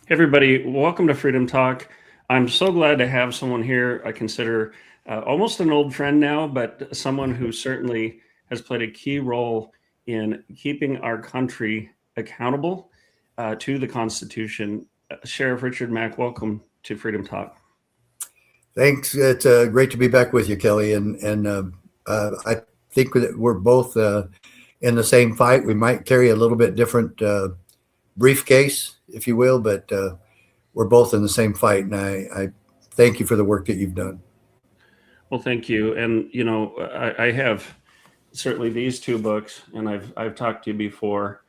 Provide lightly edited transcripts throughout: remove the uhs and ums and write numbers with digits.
Hey everybody, welcome to Freedom Talk. I'm so glad to have someone here I consider almost an old friend now, but someone who certainly has played a key role in keeping our country accountable to the Constitution. Sheriff Richard Mack, welcome to Freedom Talk. Thanks. It's great to be back with you, Kelly. And I think that we're both in the same fight. We might carry a little bit different briefcase, if you will, but we're both in the same fight. And I thank you for the work that you've done. Well, thank you. And you know, I have certainly these two books, and I've talked to you before,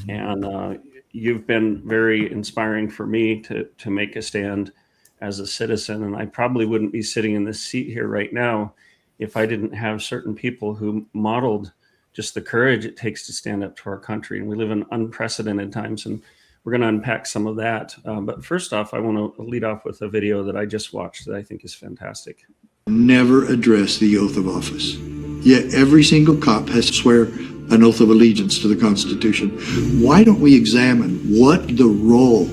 and you've been very inspiring for me to make a stand as a citizen. And I probably wouldn't be sitting in this seat here right now if I didn't have certain people who modeled just the courage it takes to stand up to our country. And we live in unprecedented times, and we're going to unpack some of that. But first off, I want to lead off with a video that I just watched that I think is fantastic. Never address the oath of office. Yet every single cop has to swear an oath of allegiance to the Constitution. Why don't we examine what the role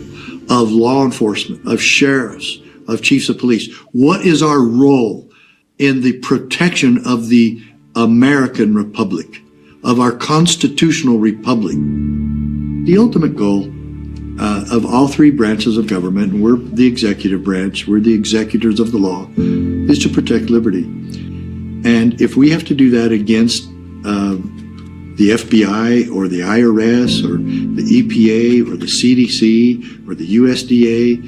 of law enforcement, of sheriffs, of chiefs of police, what is our role in the protection of the American Republic, of our constitutional republic? The ultimate goal of all three branches of government, and we're the executive branch, we're the executors of the law, is to protect liberty. And if we have to do that against the FBI or the IRS or the EPA or the CDC or the USDA,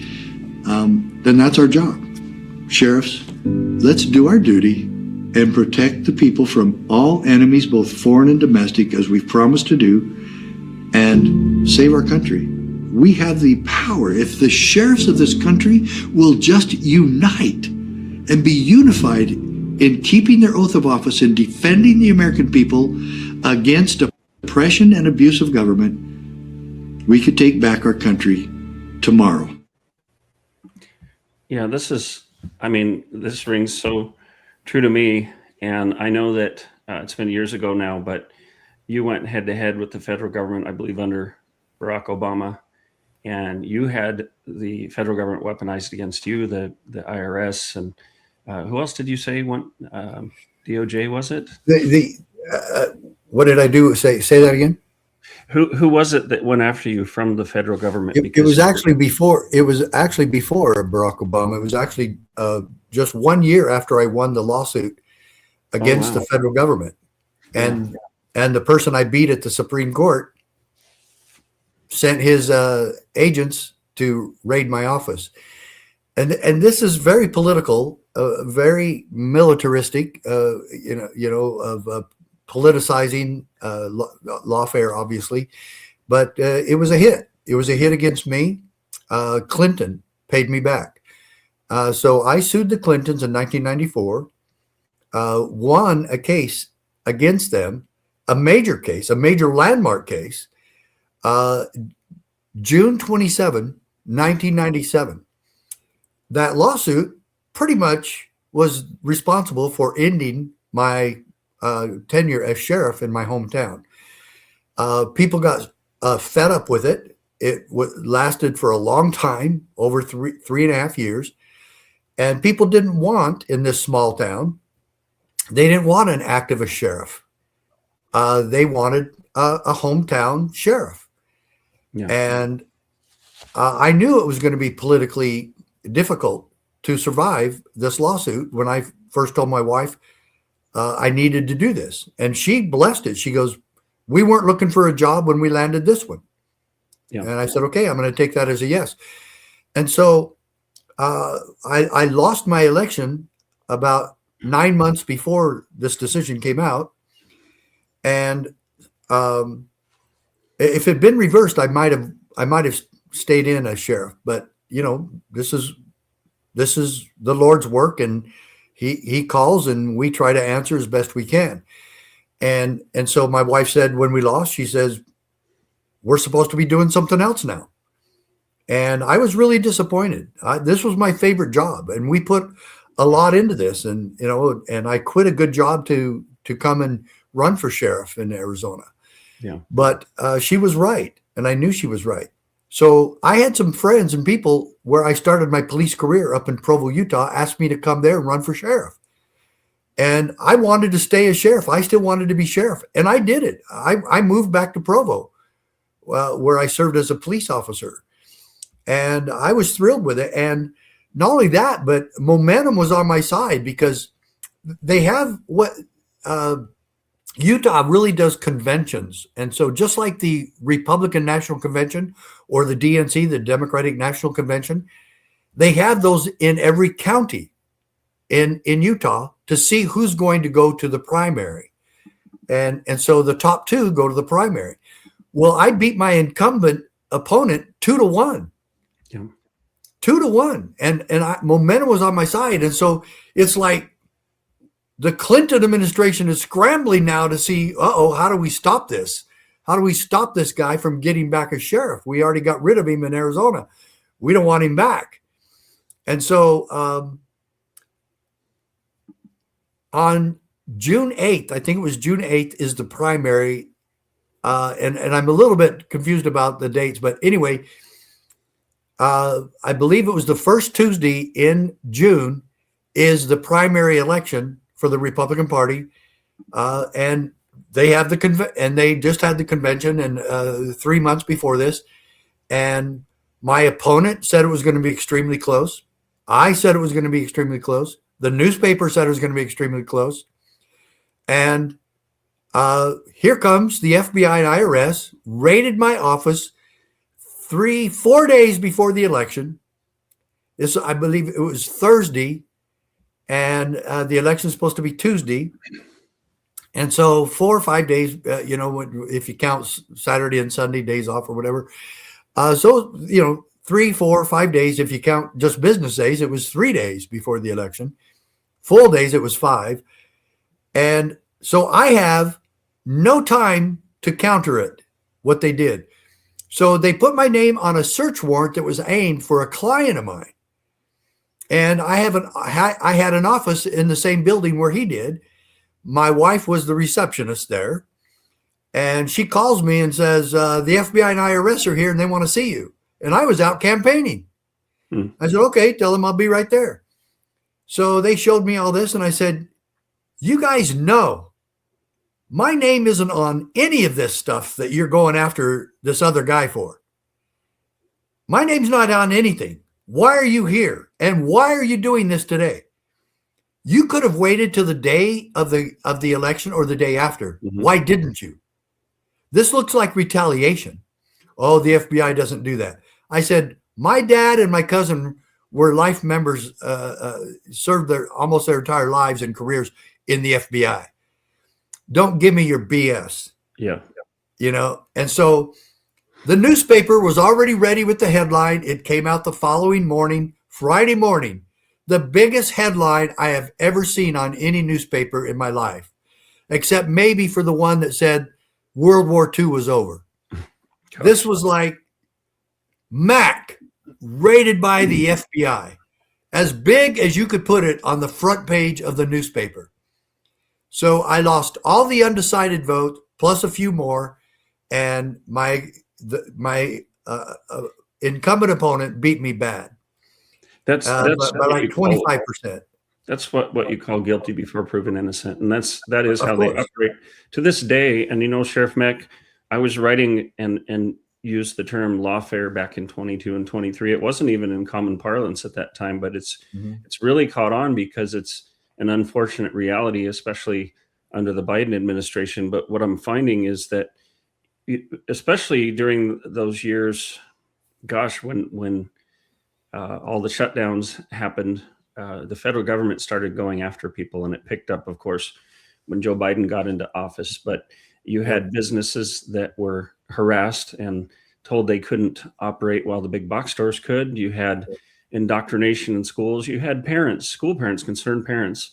then that's our job. Sheriffs, let's do our duty and protect the people from all enemies, both foreign and domestic, as we've promised to do, and save our country. We have the power. If the sheriffs of this country will just unite and be unified in keeping their oath of office and defending the American people against oppression and abuse of government, we could take back our country tomorrow. Yeah, this rings so true to me. And I know that it's been years ago now, but you went head to head with the federal government, I believe, under Barack Obama. And you had the federal government weaponized against you, the IRS, and who else did you say went? DOJ, was it? What did I do? Say that again. Who was it that went after you from the federal government? It was actually before. It was actually before Barack Obama. It was actually just 1 year after I won the lawsuit against the federal government, and the person I beat at the Supreme Court sent his agents to raid my office. And this is very political, very militaristic, of politicizing lawfare, obviously. But it was a hit. It was a hit against me. Clinton paid me back. So I sued the Clintons in 1994, won a case against them, a major case, a major landmark case, June 27, 1997. That lawsuit pretty much was responsible for ending my tenure as sheriff in my hometown. People got fed up with it. It lasted for a long time, over three and a half years. And people didn't want, in this small town, they didn't want an activist sheriff. They wanted a hometown sheriff. Yeah. And I knew it was going to be politically difficult to survive this lawsuit when I first told my wife I needed to do this. And she blessed it. She goes, "We weren't looking for a job when we landed this one." Yeah. And I said, "Okay, I'm going to take that as a yes." And so I lost my election about 9 months before this decision came out. And if it had been reversed, I might have stayed in as sheriff. But you know, this is the Lord's work, and He calls, and we try to answer as best we can. And so my wife said, when we lost, she says, "We're supposed to be doing something else now." And I was really disappointed. This was my favorite job, and we put a lot into this. And and I quit a good job to come and run for sheriff in Arizona. Yeah. But she was right, and I knew she was right. So I had some friends and people where I started my police career up in Provo, Utah, asked me to come there and run for sheriff. And I wanted to stay as sheriff. I still wanted to be sheriff. And I did it. I moved back to Provo, where I served as a police officer. And I was thrilled with it. And not only that, but momentum was on my side because they have what Utah really does conventions. And so just like the Republican National Convention or the DNC, the Democratic National Convention, they have those in every county in Utah to see who's going to go to the primary. And so the top two go to the primary. Well, I beat my incumbent opponent 2-1. Yeah. 2-1. And momentum was on my side. And so it's like the Clinton administration is scrambling now to see, how do we stop this? How do we stop this guy from getting back as sheriff? We already got rid of him in Arizona. We don't want him back. And so on June 8th, I think it was June 8th is the primary. And I'm a little bit confused about the dates, but anyway, I believe it was the first Tuesday in June is the primary election for the Republican Party. And they have and they just had the convention and 3 months before this. And my opponent said it was going to be extremely close. I said it was going to be extremely close. The newspaper said it was going to be extremely close. And here comes the FBI and IRS, raided my office 4 days before the election. I believe it was Thursday, and the election is supposed to be Tuesday. And so 4 or 5 days, if you count Saturday and Sunday days off or whatever. 3, 4, 5 days, if you count just business days, it was 3 days before the election. Full days, it was 5. And so I have no time to counter it, what they did. So they put my name on a search warrant that was aimed for a client of mine. And I had an office in the same building where he did. My wife was the receptionist there. And she calls me and says, the FBI and IRS are here and they want to see you. And I was out campaigning. I said, okay, tell them I'll be right there. So they showed me all this and I said, you guys know my name isn't on any of this stuff that you're going after this other guy for. My name's not on anything. Why are you here? And why are you doing this today? You could have waited till the day of the election or the day after. Mm-hmm. Why didn't you? This looks like retaliation. Oh, the FBI doesn't do that. I said, my dad and my cousin were life members, served almost their entire lives and careers in the FBI. Don't give me your BS. Yeah. And so the newspaper was already ready with the headline. It came out the following morning, Friday morning, the biggest headline I have ever seen on any newspaper in my life, except maybe for the one that said World War II was over. This was like Mack raided by the FBI, as big as you could put it on the front page of the newspaper. So I lost all the undecided vote plus a few more, and my incumbent opponent beat me bad. That's by like 25%. That's what you call guilty before proven innocent, and that is how they operate to this day. And Sheriff Mack, I was writing and used the term lawfare back in 22 and 23. It wasn't even in common parlance at that time, but it's really caught on because it's an unfortunate reality, especially under the Biden administration. But what I'm finding is that, especially during those years, gosh, when all the shutdowns happened, the federal government started going after people, and it picked up, of course, when Joe Biden got into office. But you had businesses that were harassed and told they couldn't operate while the big box stores could. You had indoctrination in schools. You had parents, school parents, concerned parents,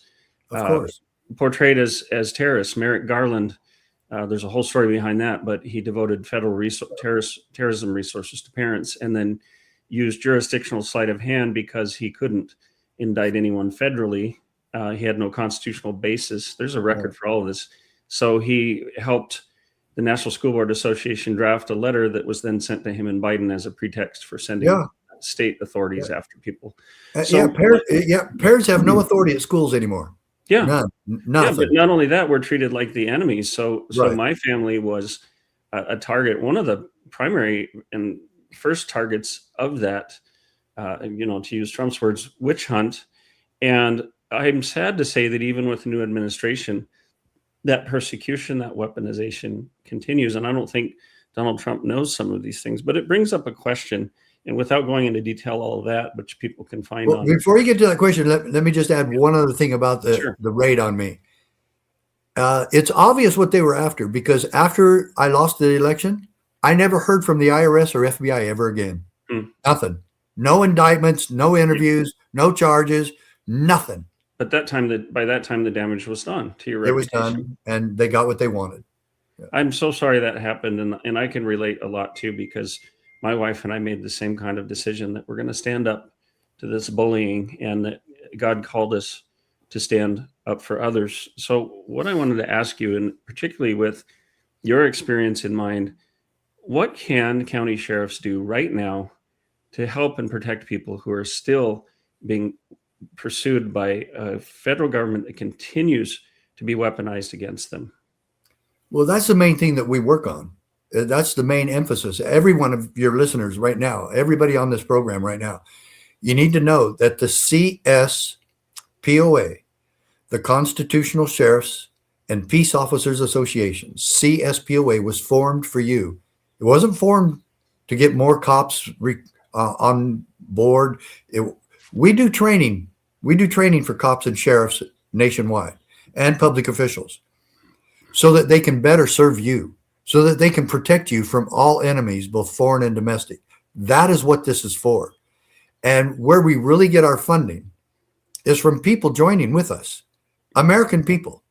of course, portrayed as terrorists. Merrick Garland, there's a whole story behind that, but he devoted federal terrorism resources to parents and then used jurisdictional sleight of hand because he couldn't indict anyone federally. He had no constitutional basis. There's a record for all of this. So he helped the National School Board Association draft a letter that was then sent to him and Biden as a pretext for sending Yeah. state authorities after people. Parents have no authority at schools anymore. Yeah. None. Yeah, Nothing. but not only that, we're treated like the enemies. So Right. my family was a target, one of the primary and first targets of that, to use Trump's words, witch hunt. And I'm sad to say that even with the new administration, that persecution, that weaponization continues. And I don't think Donald Trump knows some of these things, but it brings up a question. And without going into detail, all of that, which people can find Well, on. before you get to that question, let me just add one other thing about Sure. the raid on me. It's obvious what they were after, because after I lost the election, I never heard from the IRS or FBI ever again. Nothing. No indictments, no interviews, no charges, nothing. But by that time, the damage was done to your It was reputation. done, and they got what they wanted. I'm so sorry that happened, and I can relate a lot too, because my wife and I made the same kind of decision that we're going to stand up to this bullying, and that God called us to stand up for others. So what I wanted to ask you, and particularly with your experience in mind, what can county sheriffs do right now to help and protect people who are still being pursued by a federal government that continues to be weaponized against them? Well, that's the main thing that we work on. That's the main emphasis. Every one of your listeners right now, everybody on this program right now, you need to know that the CSPOA, the Constitutional Sheriffs and Peace Officers Association, CSPOA, was formed for you. It wasn't formed to get more cops on board. We do training. We do training for cops and sheriffs nationwide and public officials so that they can better serve you, so that they can protect you from all enemies, both foreign and domestic. That is what this is for. And where we really get our funding is from people joining with us, American people.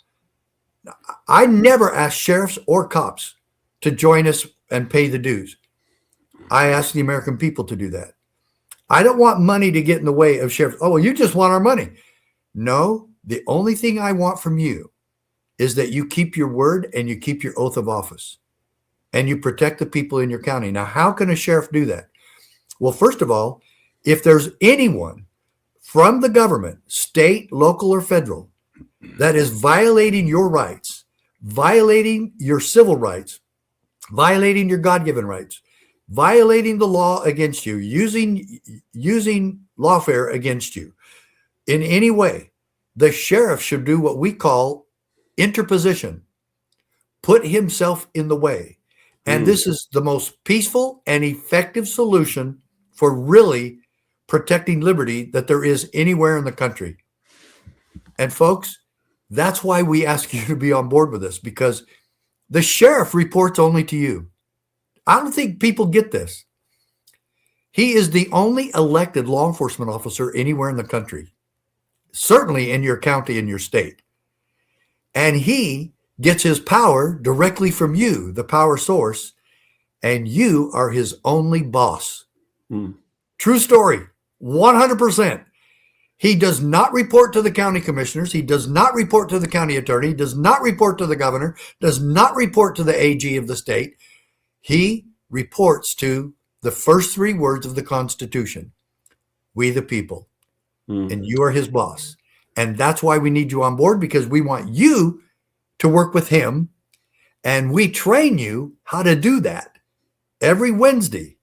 I never ask sheriffs or cops to join us and pay the dues. I ask the American people to do that. I don't want money to get in the way of sheriffs. Oh, well, you just want our money. No, the only thing I want from you is that you keep your word and you keep your oath of office and you protect the people in your county. Now, how can a sheriff do that? Well, first of all, if there's anyone from the government, state, local, or federal, that is violating your rights, violating your civil rights, violating your God-given rights, violating the law against you, using lawfare against you in any way, the sheriff should do what we call interposition, put himself in the way. And this is the most peaceful and effective solution for really protecting liberty that there is anywhere in the country. And folks, that's why we ask you to be on board with this, because the sheriff reports only to you. I don't think people get this. He is the only elected law enforcement officer anywhere in the country, certainly in your county and your state. And he gets his power directly from you, the power source, and you are his only boss. True story, 100%. He does not report to the county commissioners. He does not report to the county attorney, does not report to the governor, does not report to the AG of the state. He reports to the first three words of the Constitution, we the people, and you are his boss. And that's why we need you on board, because we want you to work with him, and we train you how to do that every Wednesday.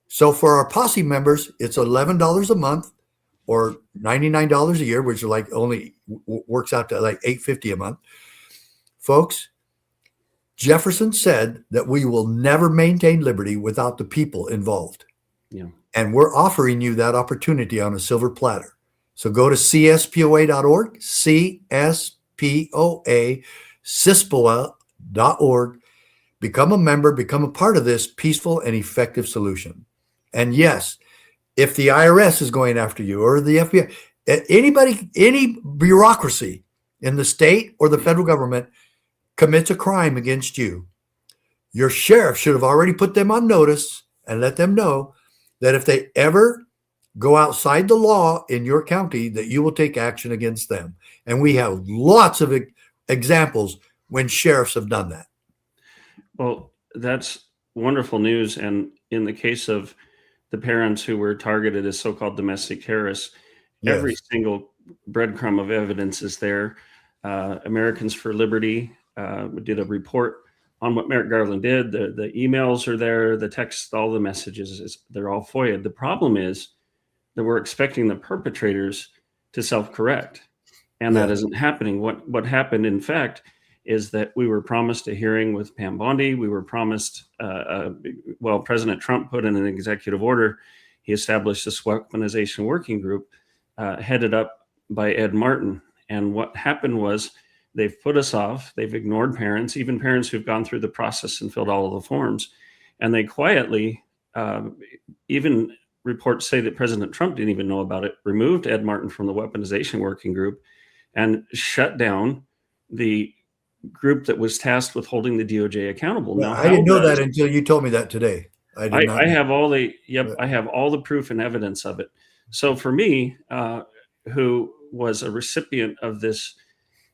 So for our posse members, it's $11 a month or $99 a year, which is like only works out to like $8.50 a month. Folks, Jefferson said that we will never maintain liberty without the people involved. Yeah. And we're offering you that opportunity on a silver platter. So go to cspoa.org, CSPOA, become a member, become a part of this peaceful and effective solution. And yes, if the IRS is going after you or the FBI, anybody, any bureaucracy in the state or the federal government commits a crime against you, your sheriff should have already put them on notice and let them know that if they ever go outside the law in your county, that you will take action against them. And we have lots of examples when sheriffs have done that. Well, that's wonderful news. And in the case of the parents who were targeted as so-called domestic terrorists, every Yes. single breadcrumb of evidence is there. Americans for Liberty did a report on what Merrick Garland did. The emails are there, the text, all the messages, they're all FOIA'd. The problem is that we're expecting the perpetrators to self-correct, and that Yeah. isn't happening. What happened, in fact, is that we were promised a hearing with Pam Bondi. We were promised, President Trump put in an executive order. He established this weaponization working group headed up by Ed Martin. And what happened was they've put us off. They've ignored parents, even parents who've gone through the process and filled all of the forms. And they quietly, even reports say that President Trump didn't even know about it, removed Ed Martin from the weaponization working group and shut down the group that was tasked with holding the DOJ accountable. Yeah, Now, I didn't know does that until you told me that today. I did not. I have all the Yeah. I have all the proof and evidence of it. So for me, who was a recipient of this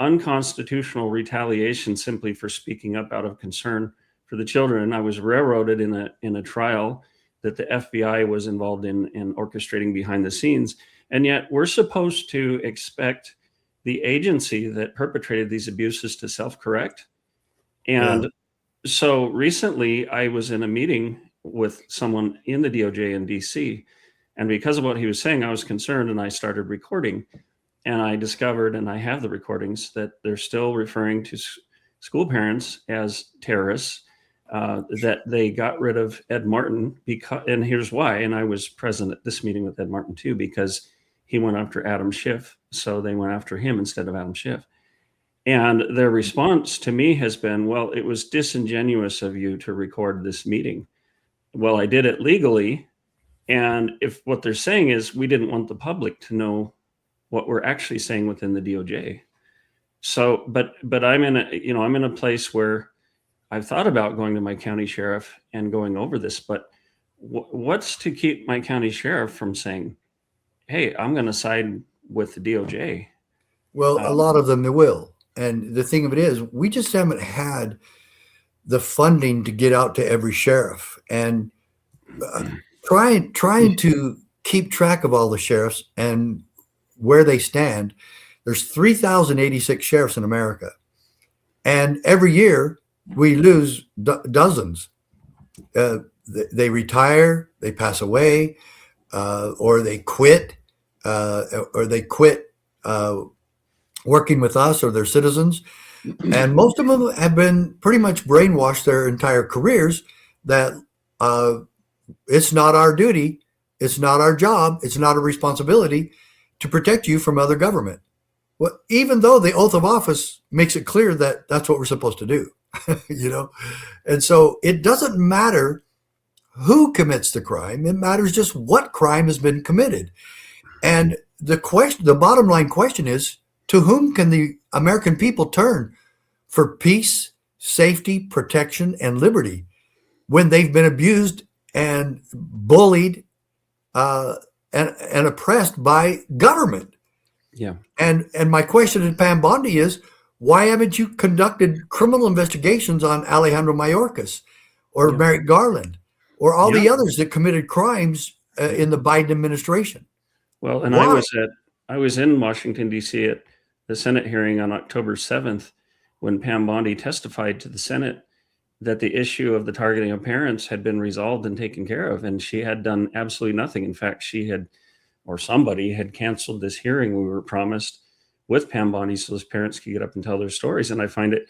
unconstitutional retaliation simply for speaking up out of concern for the children, I was railroaded in a trial that the FBI was involved in orchestrating behind the scenes, and yet we're supposed to expect the agency that perpetrated these abuses to self-correct. And so recently I was in a meeting with someone in the DOJ in DC, and because of what he was saying, I was concerned and I started recording, and I discovered, and I have the recordings, that they're still referring to school parents as terrorists, that they got rid of Ed Martin and here's why. And I was present at this meeting with Ed Martin too, because he went after Adam Schiff. So they went after him instead of Adam Schiff. And their response to me has been, well, it was disingenuous of you to record this meeting. Well, I did it legally. And if what they're saying is we didn't want the public to know what we're actually saying within the DOJ. So, but I'm in a place where I've thought about going to my county sheriff and going over this, but what's to keep my county sheriff from saying, hey, I'm going to side with the DOJ? Well, a lot of them they will. And the thing of it is, we just haven't had the funding to get out to every sheriff. And trying to keep track of all the sheriffs and where they stand. There's 3,086 sheriffs in America. And every year we lose dozens. They retire, they pass away, or they quit, working with us or their citizens. And most of them have been pretty much brainwashed their entire careers that it's not our duty, it's not our job, it's not a responsibility to protect you from other government. Well, even though the oath of office makes it clear that that's what we're supposed to do, And so it doesn't matter who commits the crime. It matters just what crime has been committed. And the bottom line question is, to whom can the American people turn for peace, safety, protection, and liberty when they've been abused and bullied and oppressed by government? Yeah. And my question to Pam Bondi is, why haven't you conducted criminal investigations on Alejandro Mayorkas or Merrick Garland or all the others that committed crimes in the Biden administration? Well, and Why? I was in Washington, D.C. at the Senate hearing on October 7th when Pam Bondi testified to the Senate that the issue of the targeting of parents had been resolved and taken care of, and she had done absolutely nothing. In fact, somebody had canceled this hearing we were promised with Pam Bondi so those parents could get up and tell their stories. And I find it,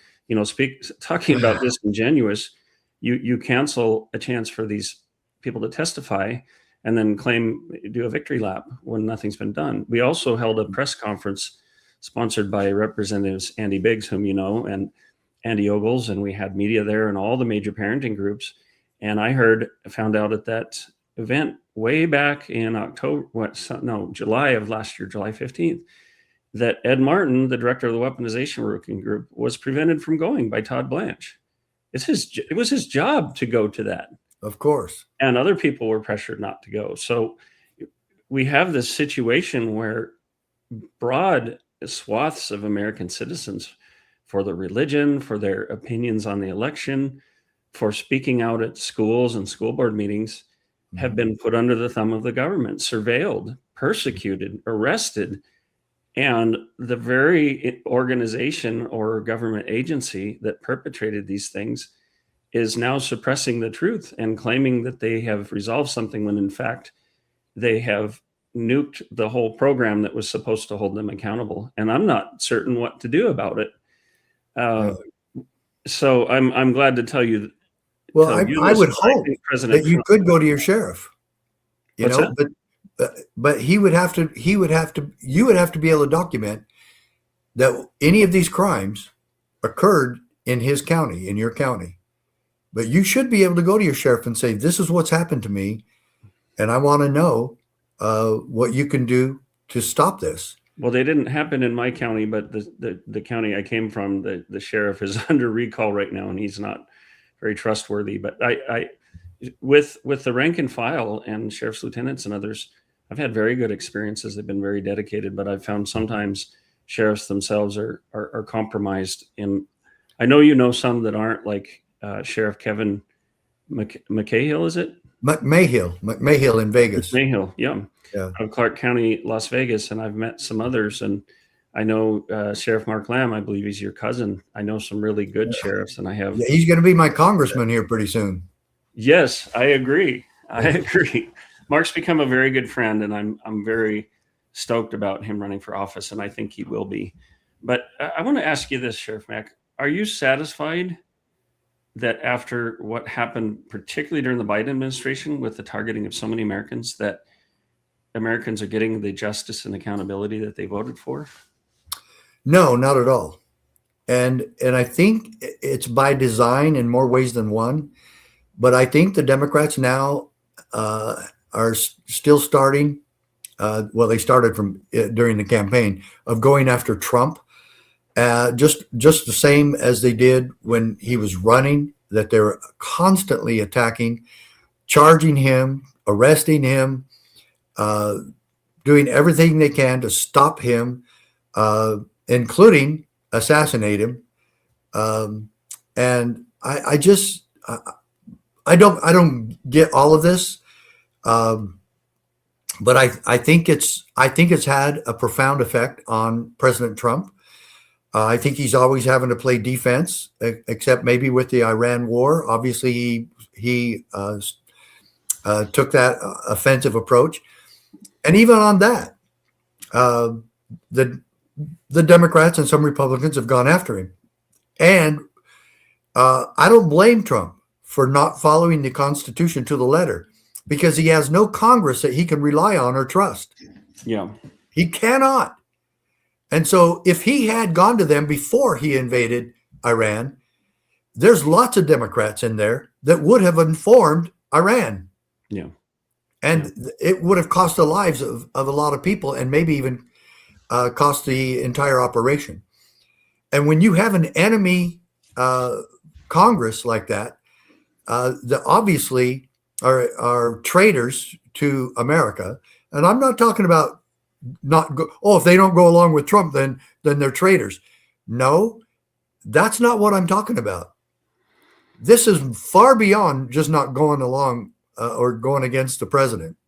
talking about disingenuous, you cancel a chance for these people to testify and then do a victory lap when nothing's been done. We also held a press conference sponsored by Representatives Andy Biggs, whom you know, and Andy Ogles, and we had media there and all the major parenting groups. And I found out at that event way back in July of last year, July 15th, that Ed Martin, the director of the weaponization working group, was prevented from going by Todd Blanche. It was his job to go to that. Of course. And other people were pressured not to go. So we have this situation where broad swaths of American citizens, for their religion, for their opinions on the election, for speaking out at schools and school board meetings have been put under the thumb of the government, surveilled, persecuted, arrested. And the very organization or government agency that perpetrated these things is now suppressing the truth and claiming that they have resolved something when in fact they have nuked the whole program that was supposed to hold them accountable. And I'm not certain what to do about it. So I'm glad to tell you. Well, I would hope that you could go to your sheriff, you know, but you would have to be able to document that any of these crimes occurred in his county, in your county. But you should be able to go to your sheriff and say, this is what's happened to me, and I want to know what you can do to stop this. Well, they didn't happen in my county, but the county I came from, the sheriff is under recall right now, and he's not very trustworthy. But I with the rank and file and sheriff's lieutenants and others, I've had very good experiences. They've been very dedicated, but I've found sometimes sheriffs themselves are compromised. And I know you know some that aren't, like Sheriff Kevin McCahill, is it? McMahill in Vegas. McMahill, yeah. Yeah. Of Clark County, Las Vegas, and I've met some others. And I know Sheriff Mark Lamb, I believe he's your cousin. I know some really good sheriffs, and I have. Yeah, he's going to be my congressman here pretty soon. Yes, I agree. I agree. Mark's become a very good friend, and I'm very stoked about him running for office, and I think he will be. But I want to ask you this, Sheriff Mack: are you satisfied that after what happened, particularly during the Biden administration, with the targeting of so many Americans, that Americans are getting the justice and accountability that they voted for? No, not at all. And I think it's by design in more ways than one. But I think the Democrats now are still starting. Well, they started from during the campaign of going after Trump, just the same as they did when he was running. That they're constantly attacking, charging him, arresting him, doing everything they can to stop him, including assassinate him. And I don't get all of this, but I think it's had a profound effect on President Trump. I think he's always having to play defense, except maybe with the Iran war. Obviously, he took that offensive approach, and even on that, the Democrats and some Republicans have gone after him. And I don't blame Trump for not following the Constitution to the letter, because he has no Congress that he can rely on or trust. Yeah, he cannot. And so if he had gone to them before he invaded Iran, there's lots of Democrats in there that would have informed Iran. Yeah. And it would have cost the lives of a lot of people, and maybe even cost the entire operation. And when you have an enemy Congress like that, that obviously are traitors to America. And I'm not talking about if they don't go along with Trump, then they're traitors. No, that's not what I'm talking about. This is far beyond just not going along or going against the president.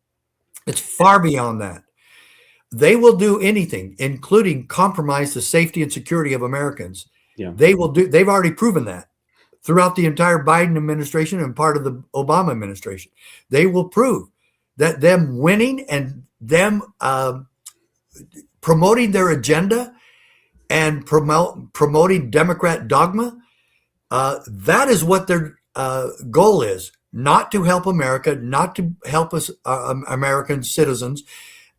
It's far beyond that. They will do anything, including compromise the safety and security of Americans. Yeah. They've already proven that throughout the entire Biden administration and part of the Obama administration. They will prove that them winning and them promoting their agenda and promoting Democrat dogma, that is what their goal is. Not to help America, not to help us American citizens,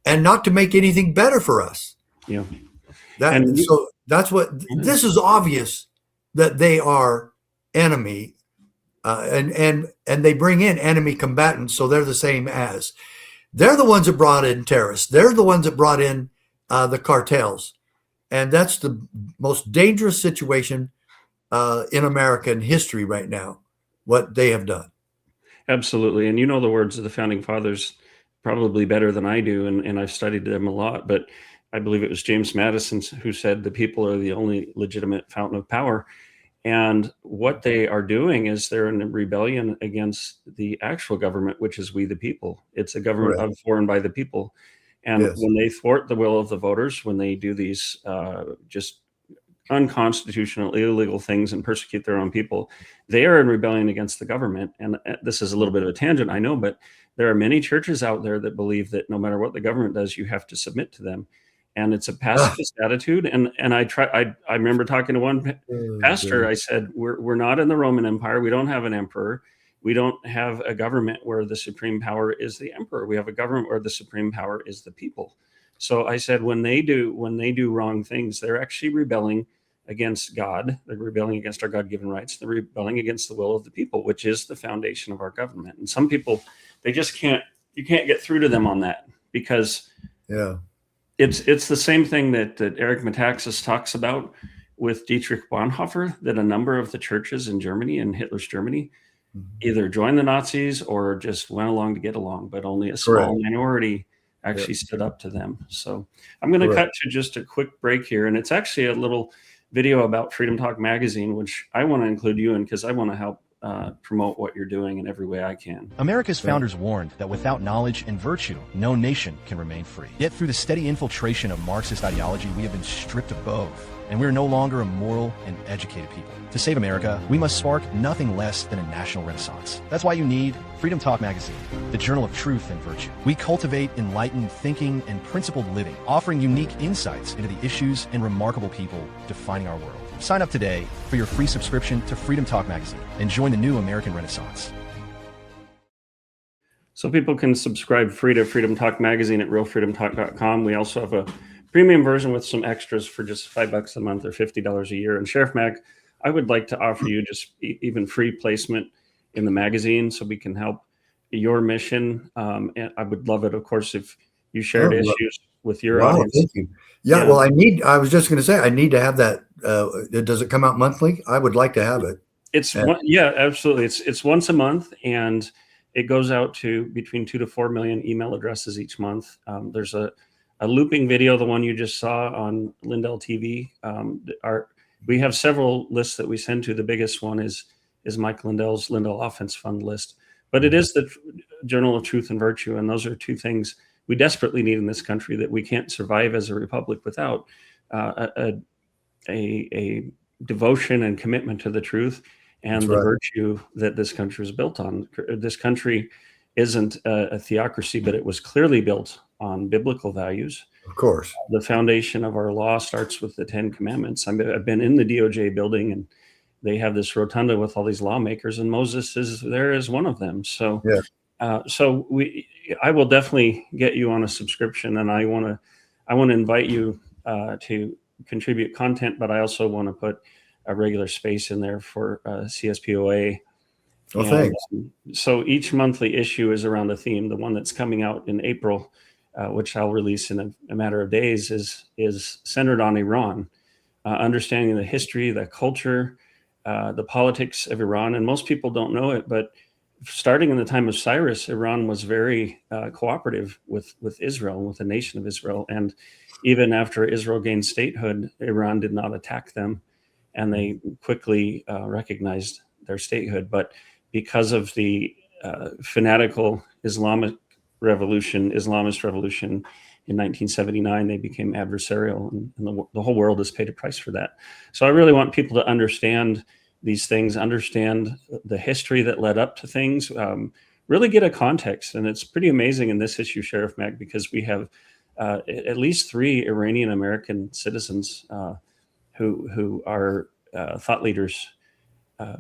and not to make anything better for us. Yeah. So that's what this is obvious, that they are enemy, and they bring in enemy combatants, so they're the same as. They're the ones that brought in terrorists. They're the ones that brought in the cartels, and that's the most dangerous situation in American history right now. What they have done. Absolutely, and you know the words of the founding fathers probably better than I do, and I've studied them a lot. But I believe it was James Madison who said the people are the only legitimate fountain of power. And what they are doing is they're in rebellion against the actual government, which is we the people. It's a government Correct. of, for, and by the people. And Yes. when they thwart the will of the voters, when they do these just unconstitutional, illegal things and persecute their own people, they are in rebellion against the government. And this is a little bit of a tangent, I know, but there are many churches out there that believe that no matter what the government does, you have to submit to them. And it's a pacifist attitude. And I remember talking to one pastor. I said, we're not in the Roman Empire. We don't have an emperor. We don't have a government where the supreme power is the emperor. We have a government where the supreme power is the people. So I said, when they do wrong things, they're actually rebelling against God. They're rebelling against our God-given rights. They're rebelling against the will of the people, which is the foundation of our government. And some people, they just can't, you can't get through to them on that, because it's the same thing that Eric Metaxas talks about with Dietrich Bonhoeffer, that a number of the churches in Germany, in Hitler's Germany, either joined the Nazis or just went along to get along, but only a small minority actually stood up to them. So I'm going to cut to just a quick break here. And it's actually a little video about Freedom Talk magazine, which I want to include you in, because I want to help promote what you're doing in every way I can. America's founders warned that without knowledge and virtue, no nation can remain free. Yet through the steady infiltration of Marxist ideology, we have been stripped of both, and we're no longer a moral and educated people. To save America, we must spark nothing less than a national renaissance. That's why you need Freedom Talk magazine, the journal of truth and virtue. We cultivate enlightened thinking and principled living, offering unique insights into the issues and remarkable people defining our world. Sign up today for your free subscription to Freedom Talk magazine and join the new American Renaissance. So people can subscribe free to Freedom Talk magazine at realfreedomtalk.com. We also have a premium version with some extras for just $5 a month or $50 a year. And Sheriff Mack, I would like to offer you just even free placement in the magazine so we can help your mission. And I would love it, of course, if you shared issues with your audience. Thank you. Yeah, well, I was just going to say, I need to have that. Does it come out monthly? I would like to have it. It's yeah, absolutely. It's once a month, and it goes out to between 2 to 4 million email addresses each month. There's a looping video, the one you just saw on Lindell TV. We have several lists that we send to. The biggest one is Mike Lindell's Lindell Offense Fund list, but it is the Journal of Truth and Virtue, and those are two things we desperately need in this country that we can't survive as a republic without. A devotion and commitment to the truth and the virtue that this country is built on. This country isn't a theocracy, but it was clearly built on biblical values. Of course. The foundation of our law starts with the 10 Commandments. I've been in the DOJ building, and they have this rotunda with all these lawmakers, and Moses is there as one of them. So, I will definitely get you on a subscription, and I want to invite you to contribute content, but I also want to put a regular space in there for CSPOA. Well, thanks. So each monthly issue is around a theme. The one that's coming out in April, which I'll release in a matter of days, is centered on Iran, understanding the history, the culture, the politics of Iran. And most people don't know it, but starting in the time of Cyrus, Iran was very cooperative with Israel, with the nation of Israel. And even after Israel gained statehood, Iran did not attack them, and they quickly recognized their statehood. But because of the fanatical Islamist revolution in 1979, they became adversarial, and the whole world has paid a price for that. So I really want people to understand these things, understand the history that led up to things, really get a context. And it's pretty amazing in this issue, Sheriff Mack, because we have at least 3 Iranian American citizens who are thought leaders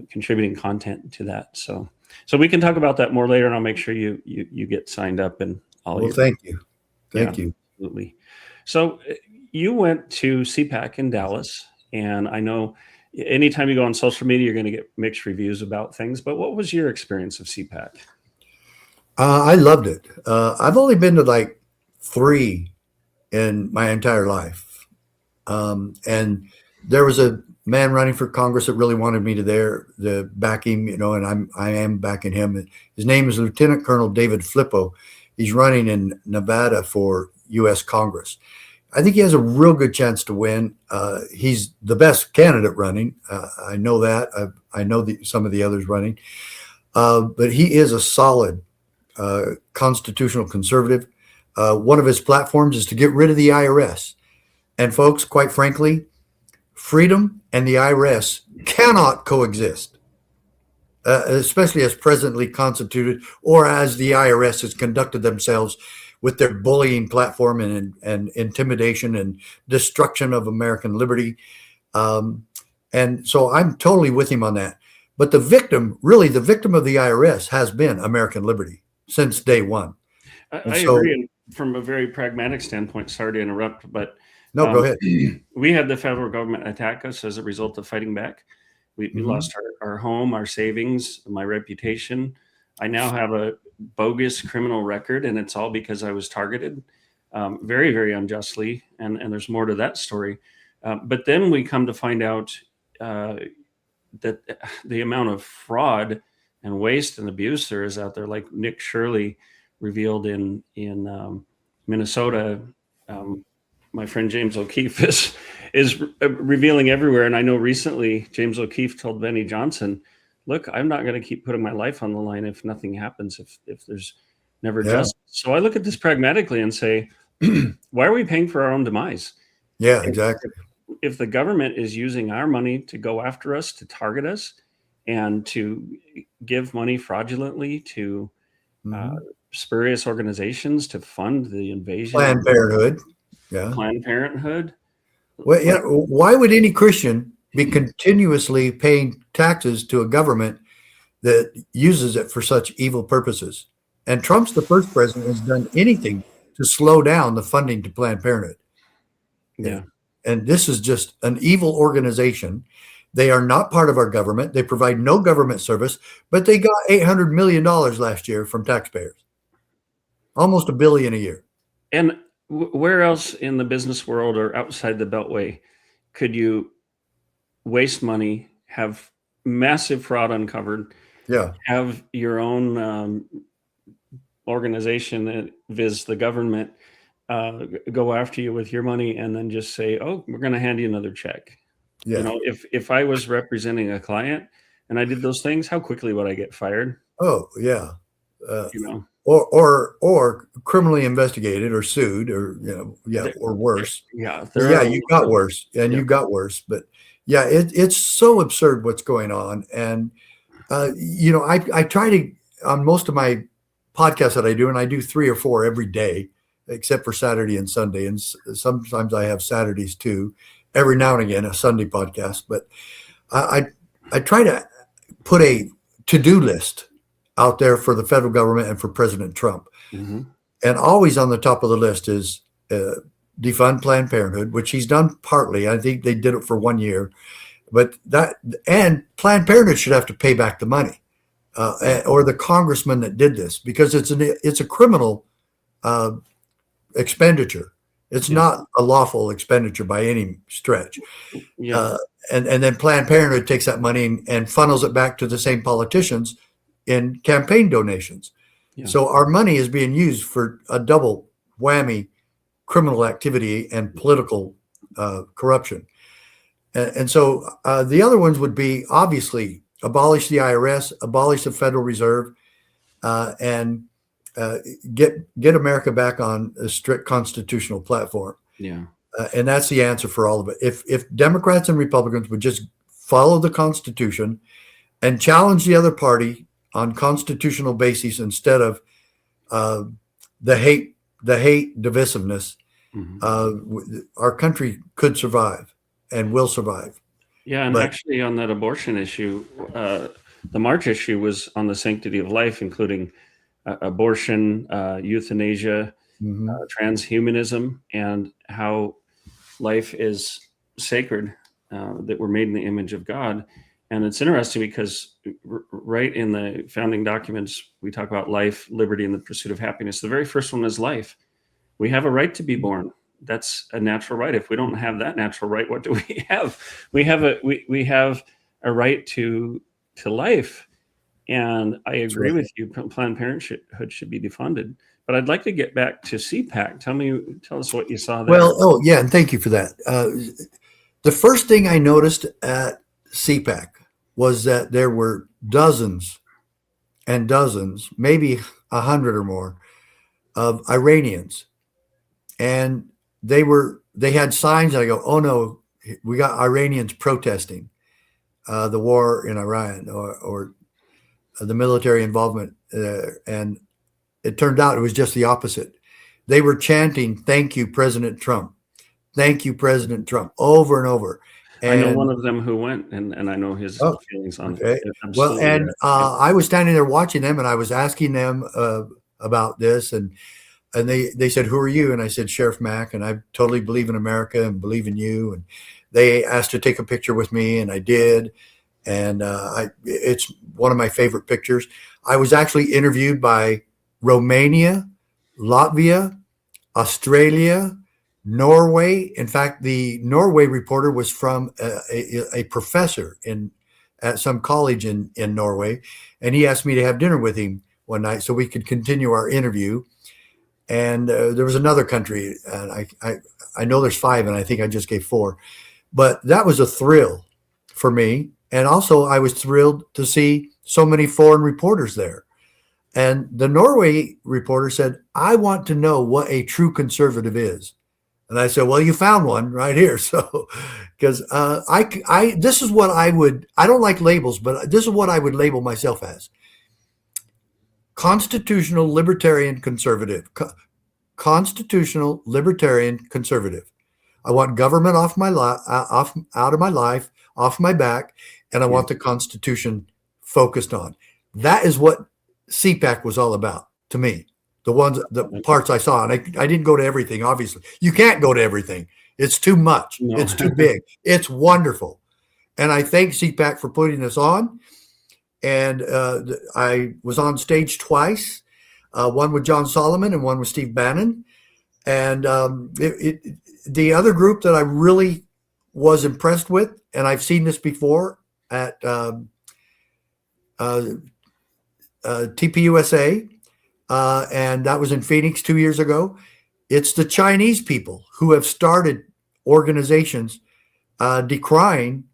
contributing content to that. So we can talk about that more later, and I'll make sure you get signed up and all. Well, thank you. Thank you. Absolutely. So you went to CPAC in Dallas, and I know anytime you go on social media, you're going to get mixed reviews about things, but what was your experience of CPAC? I loved it. I've only been to like 3 in my entire life. And there was a man running for Congress that really wanted me to back him, and I am backing him. His name is Lieutenant Colonel David Flippo. He's running in Nevada for U.S. Congress. I think he has a real good chance to win. He's the best candidate running. I know that. I know some of the others running. But he is a solid constitutional conservative. One of his platforms is to get rid of the IRS. And folks, quite frankly, freedom and the IRS cannot coexist, especially as presently constituted or as the IRS has conducted themselves with their bullying platform and intimidation and destruction of American liberty. And so I'm totally with him on that. But the victim of the IRS has been American liberty since day one. I agree. From a very pragmatic standpoint, sorry to interrupt, but no, go ahead. We had the federal government attack us as a result of fighting back. We lost our home, our savings, my reputation. I now have a bogus criminal record, and it's all because I was targeted very, very unjustly. And there's more to that story. But then we come to find out that the amount of fraud and waste and abuse there is out there, like Nick Shirley revealed in Minnesota. My friend James O'Keefe is revealing everywhere. And I know recently James O'Keefe told Benny Johnson, look, I'm not going to keep putting my life on the line if nothing happens, if there's never justice. So I look at this pragmatically and say, why are we paying for our own demise? Yeah, exactly. If the government is using our money to go after us, to target us, and to give money fraudulently to spurious organizations to fund the invasion. Planned Parenthood. Yeah. Planned Parenthood. Well, yeah. Why would any Christian be continuously paying taxes to a government that uses it for such evil purposes? And Trump's the first president who's done anything to slow down the funding to Planned Parenthood. Yeah. And this is just an evil organization. They are not part of our government. They provide no government service, but they got $800 million last year from taxpayers. Almost $1 billion a year. And where else in the business world or outside the Beltway could you waste money, have massive fraud uncovered, have your own organization, viz. The government, go after you with your money and then just say, oh, we're going to hand you another check. Yeah. You know, if I was representing a client and I did those things, how quickly would I get fired? Oh, yeah. You know, or criminally investigated or sued or, or worse. Yeah. You got worse and you got worse. But yeah, it's so absurd what's going on. And, I try to, on most of my podcasts that I do, and I do 3 or 4 every day, except for Saturday and Sunday. And sometimes I have Saturdays too, every now and again, a Sunday podcast. But I try to put a to-do list out there for the federal government and for President Trump. Mm-hmm. And always on the top of the list is defund Planned Parenthood, which he's done partly. I think they did it for 1 year. But and Planned Parenthood should have to pay back the money, or the congressman that did this, because it's a criminal expenditure. It's not a lawful expenditure by any stretch. Yeah. And then Planned Parenthood takes that money and funnels it back to the same politicians in campaign donations. Yeah. So our money is being used for a double whammy: criminal activity and political corruption. And so the other ones would be obviously abolish the IRS, abolish the Federal Reserve, and get America back on a strict constitutional platform. Yeah. And that's the answer for all of it. If Democrats and Republicans would just follow the Constitution and challenge the other party on constitutional basis instead of the hate divisiveness, our country could survive and will survive. Yeah, and actually on that abortion issue, the March issue was on the sanctity of life, including abortion, euthanasia, transhumanism, and how life is sacred, that we're made in the image of God. And it's interesting because right in the founding documents, we talk about life, liberty, and the pursuit of happiness. The very first one is life. We have a right to be born. That's a natural right. If we don't have that natural right, what do we have? We have a right to life. And I agree with you. Planned Parenthood should be defunded but I'd like to get back to CPAC. Tell us what you saw there. Well, oh yeah, and thank you for that. The first thing I noticed at CPAC was that there were dozens and dozens, maybe 100 or more, of Iranians, and they had signs. And I go, oh no, we got Iranians protesting the war in Iran or the military involvement, and it turned out it was just the opposite. They were chanting, "Thank you, President Trump. Thank you, President Trump," over and over. And I know one of them who went, and I know his feelings on okay. it. Well, and I was standing there watching them, and I was asking them about this, and they said, "Who are you?" And I said, "Sheriff Mack, and I totally believe in America and believe in you." And they asked to take a picture with me, and I did. And it's one of my favorite pictures. I was actually interviewed by Romania, Latvia, Australia, Norway. In fact, the Norway reporter was from a professor at some college in Norway, and he asked me to have dinner with him one night so we could continue our interview. And there was another country, and I know there's 5, and I think I just gave 4, but that was a thrill for me. And also, I was thrilled to see so many foreign reporters there. And the Norway reporter said, "I want to know what a true conservative is." And I said, "Well, you found one right here." So, because this is what I don't like labels, but this is what I would label myself as: constitutional libertarian conservative. Constitutional libertarian conservative. I want government out of my life, off my back, and I want the Constitution focused on. That is what CPAC was all about to me. The parts I saw, and I didn't go to everything. Obviously, you can't go to everything. It's too much. No. It's too big. It's wonderful, and I thank CPAC for putting this on. And I was on stage twice, one with John Solomon and one with Steve Bannon. And the other group that I really was impressed with, and I've seen this before at TPUSA, and that was in Phoenix 2 years ago. It's the Chinese people who have started organizations decrying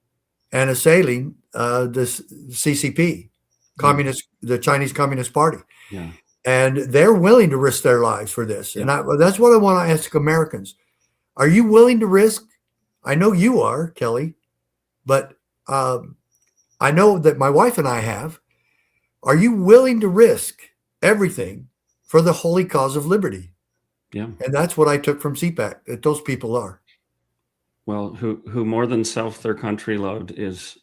and assailing this CCP, the Chinese Communist Party. Yeah. And they're willing to risk their lives for this. Yeah. And that's what I want to ask Americans. Are you willing to risk? I know you are, Kelly, but I know that my wife and I have. Are you willing to risk everything for the holy cause of liberty? Yeah. And that's what I took from CPAC, that those people are. Well, who more than self their country loved is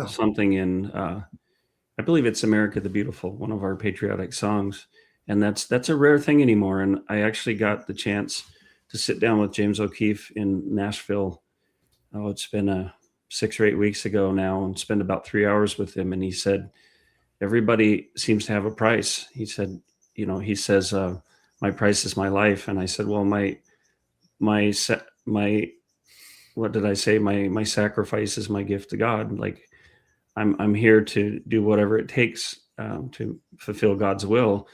something in, I believe it's America the Beautiful, one of our patriotic songs. And that's a rare thing anymore. And I actually got the chance to sit down with James O'Keefe in Nashville. Oh, it's been 6 or 8 weeks ago now, and spend about 3 hours with him. And he said, everybody seems to have a price. He said, he says, my price is my life. And I said, well, my what did I say? My sacrifice is my gift to God. Like I'm here to do whatever it takes to fulfill God's will.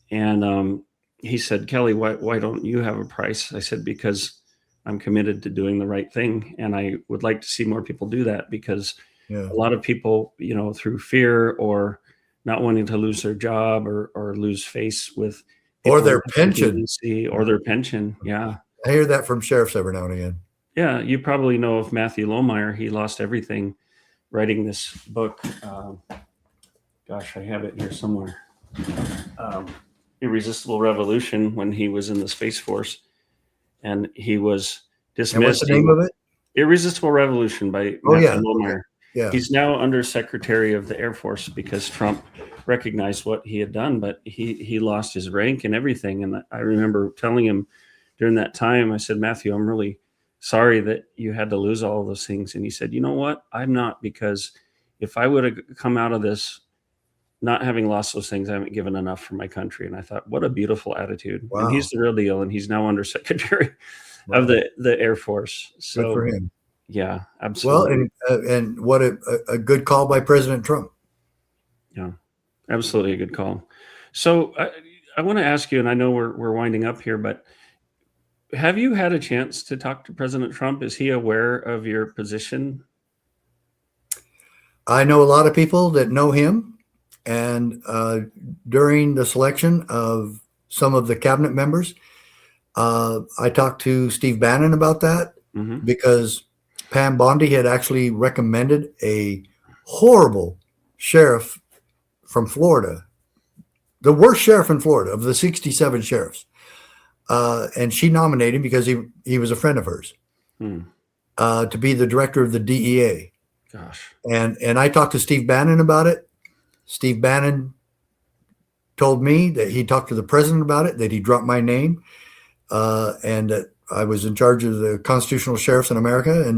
And he said, Kelly, why don't you have a price? I said, because I'm committed to doing the right thing. And I would like to see more people do that, because a lot of people, through fear or not wanting to lose their job or lose face with or their pension or their pension. Yeah. I hear that from sheriffs every now and again. Yeah. You probably know of Matthew Lohmeyer. He lost everything writing this book. Gosh, I have it here somewhere. Irresistible Revolution, when he was in the Space Force, and he was dismissed. And what's the name of it? Irresistible Revolution by Matthew Lohmeyer. Yeah. He's now under Secretary of the Air Force because Trump recognized what he had done, but he lost his rank and everything. And I remember telling him during that time, I said, Matthew, I'm really sorry that you had to lose all of those things. And he said, you know what? I'm not, because if I would have come out of this not having lost those things, I haven't given enough for my country. And I thought, what a beautiful attitude. Wow. And he's the real deal. And he's now under Secretary of the Air Force. So good for him. Yeah, absolutely. Well, and what a good call by President Trump. Yeah, absolutely a good call. So I want to ask you, and I know we're winding up here, but have you had a chance to talk to President Trump? Is he aware of your position? I know a lot of people that know him, and during the selection of some of the cabinet members, I talked to Steve Bannon about that Mm-hmm. because Pam Bondi had actually recommended a horrible sheriff from Florida, the worst sheriff in Florida of the 67 sheriffs. And she nominated him because he was a friend of hers to be the director of the DEA. Gosh. And I talked to Steve Bannon about it. Steve Bannon told me that he talked to the president about it, that he dropped my name, and that I was in charge of the constitutional sheriffs in America.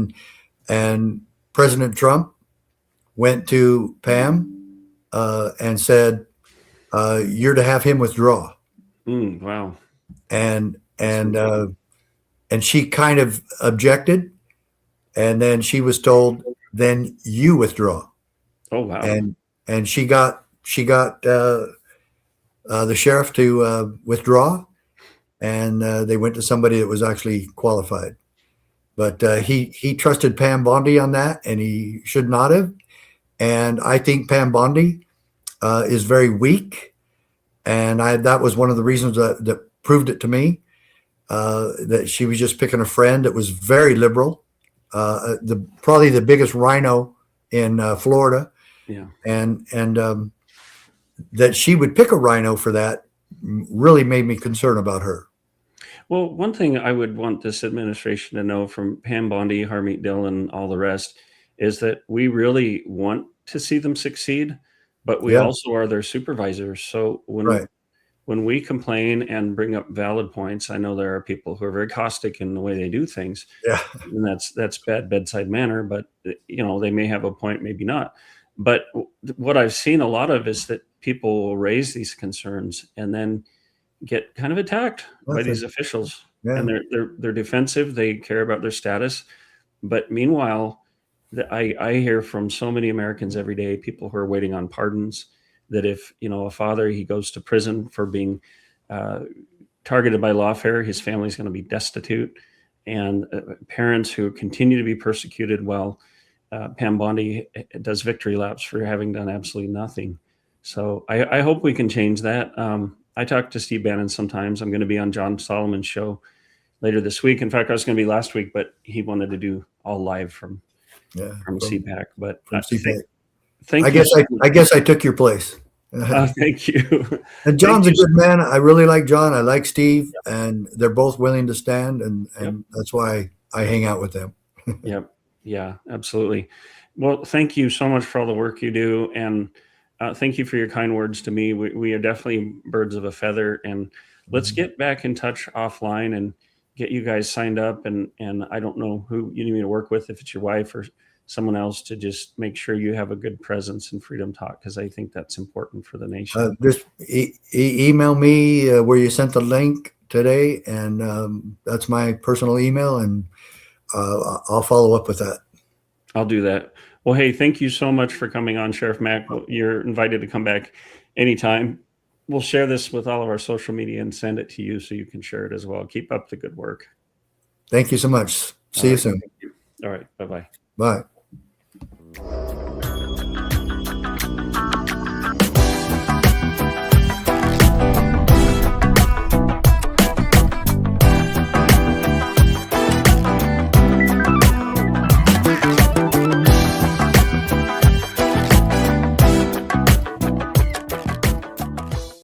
And President Trump went to Pam and said, "You're to have him withdraw." Wow. And she kind of objected, and then she was told, "Then you withdraw." Oh, wow. And she got the sheriff to withdraw, and they went to somebody that was actually qualified. But he trusted Pam Bondi on that, and he should not have. And I think Pam Bondi is very weak, and that was one of the reasons that proved it to me, that she was just picking a friend that was very liberal, probably the biggest rhino in Florida. Yeah. And that she would pick a rhino for that really made me concerned about her. Well, one thing I would want this administration to know from Pam Bondi, Harmeet Dillon, all the rest, is that we really want to see them succeed, but we also are their supervisors. So when we complain and bring up valid points, I know there are people who are very caustic in the way they do things. Yeah. And that's bad bedside manner, but they may have a point, maybe not. But what I've seen a lot of is that people will raise these concerns and then get kind of attacked by these officials. Yeah. And they're defensive. They care about their status. But meanwhile, I hear from so many Americans every day, people who are waiting on pardons, that if, a father, he goes to prison for being targeted by lawfare, his family's going to be destitute. And parents who continue to be persecuted while Pam Bondi does victory laps for having done absolutely nothing. So I hope we can change that. I talk to Steve Bannon sometimes. I'm going to be on John Solomon's show later this week. In fact, I was going to be last week, but he wanted to do all live from CPAC. But thank you. I guess I took your place. Thank you. And John's a good man. I really like John. I like Steve, and they're both willing to stand, and that's why I hang out with them. Yep. Yeah, absolutely. Well, thank you so much for all the work you do, and thank you for your kind words to me. We are definitely birds of a feather, and let's get back in touch offline and get you guys signed up. And I don't know who you need me to work with, if it's your wife or someone else, to just make sure you have a good presence in Freedom Talk, because I think that's important for the nation. Just email me where you sent the link today, and that's my personal email, and I'll follow up with that. I'll do that. Well, hey, thank you so much for coming on, Sheriff Mack. You're invited to come back anytime. We'll share this with all of our social media and send it to you so you can share it as well. Keep up the good work. Thank you so much. See you soon. All right. Bye-bye. Bye.